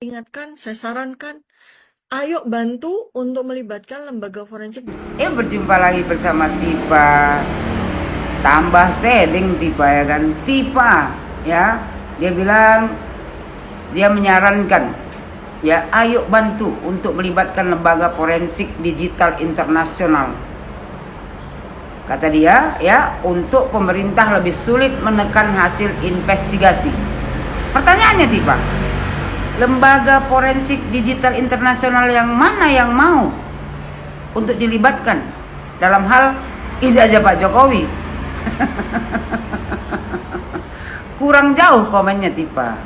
Ingatkan, saya sarankan, ayo bantu untuk melibatkan lembaga forensik. Berjumpa lagi bersama Tipa. Tambah seding Tipa ya kan. Tipa ya, dia bilang, dia menyarankan ya, ayo bantu untuk melibatkan lembaga forensik digital internasional. Kata dia ya, untuk pemerintah lebih sulit menekan hasil investigasi. Pertanyaannya Tipa, lembaga forensik digital internasional yang mana yang mau untuk dilibatkan dalam hal ijazah Pak Jokowi? Kurang jauh komennya Tipa.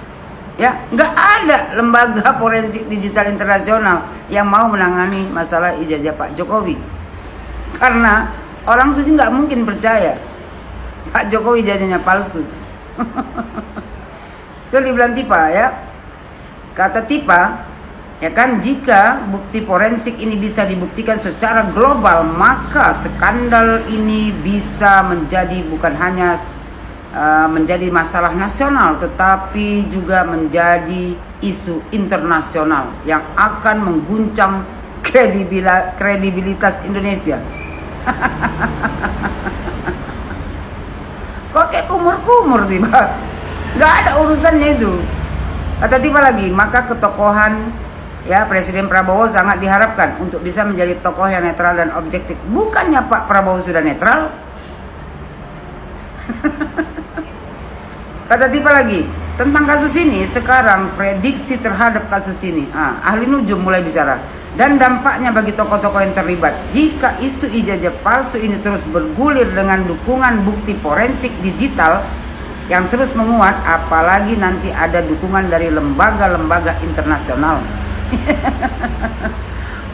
Ya, nggak ada lembaga forensik digital internasional yang mau menangani masalah ijazah Pak Jokowi. Karena orang tuh nggak mungkin percaya Pak Jokowi ijazahnya palsu. Itu dibilang Tipa ya. Kata Tipa, ya kan, jika bukti forensik ini bisa dibuktikan secara global, maka skandal ini bisa menjadi bukan hanya menjadi masalah nasional, tetapi juga menjadi isu internasional yang akan mengguncang kredibilitas Indonesia. Kok kayak kumur-kumur Tipa? Gak ada urusannya itu. Kata Tipa lagi, maka ketokohan ya Presiden Prabowo sangat diharapkan untuk bisa menjadi tokoh yang netral dan objektif. Bukannya Pak Prabowo sudah netral? Kata Tipa lagi, tentang kasus ini sekarang prediksi terhadap kasus ini. Ahli nujum mulai bicara. Dan dampaknya bagi tokoh-tokoh yang terlibat. Jika isu ijazah palsu ini terus bergulir dengan dukungan bukti forensik digital yang terus menguat, apalagi nanti ada dukungan dari lembaga-lembaga internasional.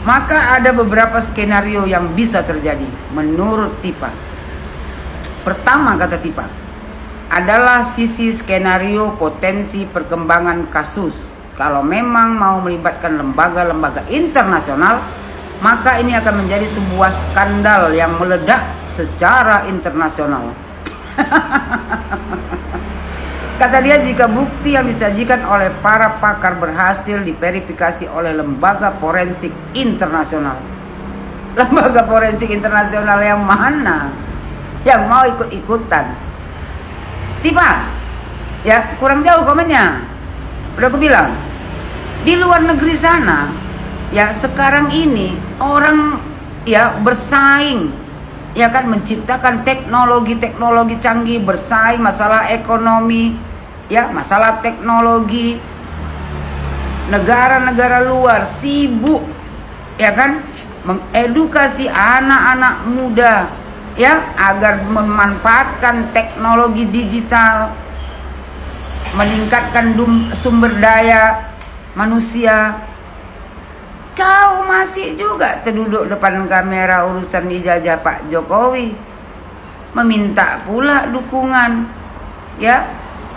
Maka ada beberapa skenario yang bisa terjadi menurut Tipa. Pertama, kata Tipa, adalah sisi skenario potensi perkembangan kasus. Kalau memang mau melibatkan lembaga-lembaga internasional, maka ini akan menjadi sebuah skandal yang meledak secara internasional. Kata dia, jika bukti yang disajikan oleh para pakar berhasil diverifikasi oleh lembaga forensik internasional. Lembaga forensik internasional yang mana yang mau ikut-ikutan? Tipa, ya kurang jauh komennya. Udah aku bilang, di luar negeri sana, ya sekarang ini orang ya bersaing, ya kan, menciptakan teknologi canggih, bersaing masalah ekonomi, ya masalah teknologi. Negara-negara luar sibuk, ya kan, mengedukasi anak-anak muda, ya, agar memanfaatkan teknologi digital, meningkatkan sumber daya manusia. Kau masih juga terduduk depan kamera urusan ijazah Pak Jokowi, meminta pula dukungan ya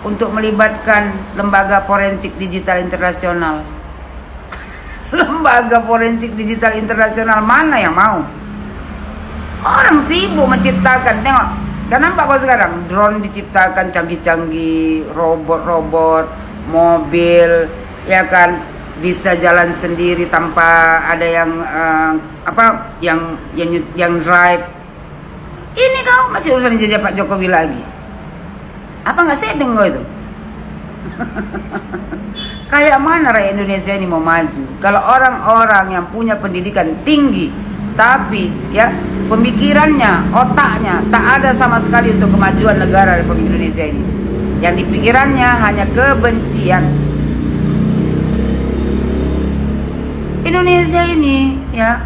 untuk melibatkan lembaga forensik digital internasional. Lembaga forensik digital internasional mana yang mau? Orang sibuk menciptakan, tengok. Dan nampak kok sekarang drone diciptakan canggih-canggih, robot-robot, mobil, ya kan, bisa jalan sendiri tanpa ada yang yang drive. Ini kau masih urusan ijazah Pak Jokowi lagi. Apa nggak sedeng kau itu? Kayak mana rakyat Indonesia ini mau maju kalau orang-orang yang punya pendidikan tinggi tapi ya pemikirannya, otaknya tak ada sama sekali untuk kemajuan negara Republik Indonesia ini. Yang dipikirannya hanya kebencian. Indonesia ini ya,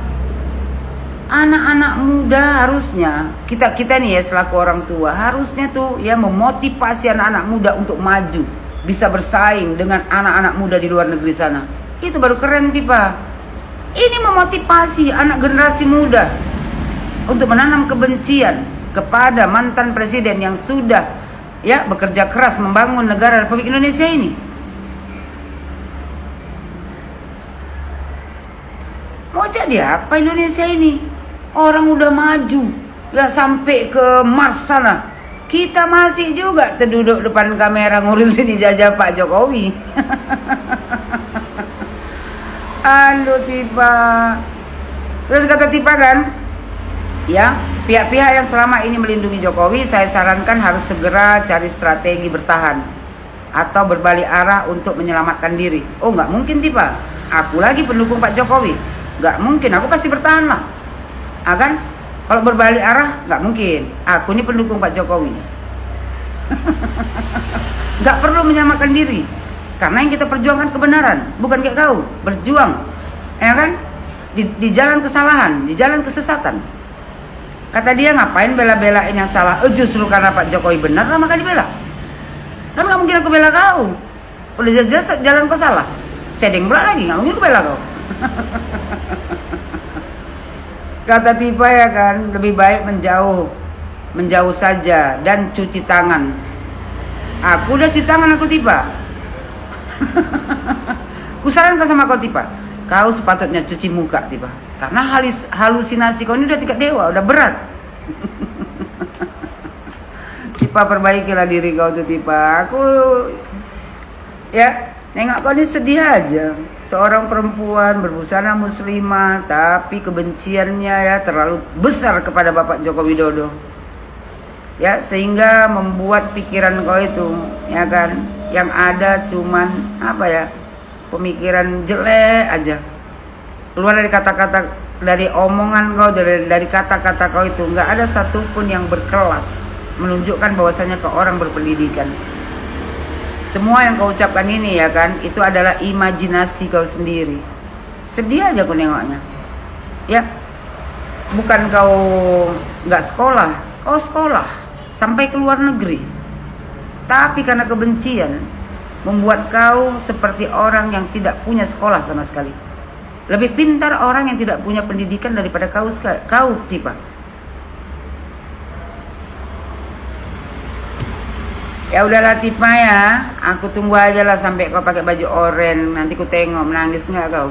anak-anak muda harusnya kita nih ya selaku orang tua harusnya tuh ya memotivasi anak-anak muda untuk maju, bisa bersaing dengan anak-anak muda di luar negeri sana. Itu baru keren Tipa. Ini memotivasi anak generasi muda untuk menanam kebencian kepada mantan presiden yang sudah ya bekerja keras membangun negara Republik Indonesia ini. Mau jadi apa Indonesia ini? Orang udah maju ya sampai ke Mars sana. Kita masih juga terduduk depan kamera ngurusin ijazah Pak Jokowi. Aduh Tipa. Terus kata Tipa kan, ya, pihak-pihak yang selama ini melindungi Jokowi saya sarankan harus segera cari strategi bertahan atau berbalik arah untuk menyelamatkan diri. Oh nggak mungkin Tipa, aku lagi pendukung Pak Jokowi, nggak mungkin, aku pasti bertahan lah. Kan? Kalau berbalik arah nggak mungkin, aku ini pendukung Pak Jokowi. Nggak perlu menyamakan diri, karena yang kita perjuangkan kebenaran, bukan kayak kau berjuang, ya kan? Di jalan kesalahan, di jalan kesesatan. Kata dia, ngapain bela-belain yang salah? Justru karena Pak Jokowi benar lah maka dibela. Kan nggak mungkin aku bela kau, udah jelas-jelas jalan kau salah, sedeng pula lagi, nggak mungkin aku bela kau. Kata Tipa ya kan, lebih baik menjauh saja dan cuci tangan. Aku udah cuci tangan aku Tipa. Kusarankan sama kau Tipa, kau sepatutnya cuci muka Tipa, karena halusinasi kau ini udah tingkat dewa, udah berat. Tipa perbaikilah diri kau tuh Tipa. Aku ya nengok kau ini sedih aja. Seorang perempuan berbusana muslimah, tapi kebenciannya ya terlalu besar kepada Bapak Joko Widodo. Ya, sehingga membuat pikiran kau itu, ya kan, yang ada cuman apa ya, pemikiran jelek aja. Keluar dari kata-kata, dari omongan kau, dari kata-kata kau itu nggak ada satupun yang berkelas, menunjukkan bahwasanya kau orang berpendidikan. Semua yang kau ucapkan ini ya kan, itu adalah imajinasi kau sendiri. Sedih aja aku nengoknya. Ya, bukan kau nggak sekolah, kau sekolah sampai ke luar negeri. Tapi karena kebencian membuat kau seperti orang yang tidak punya sekolah sama sekali. Lebih pintar orang yang tidak punya pendidikan daripada kau Tipa. Ya udahlah Tipa ya, aku tunggu aja lah sampai kau pakai baju oranye, nanti ku tengok menangis nggak kau.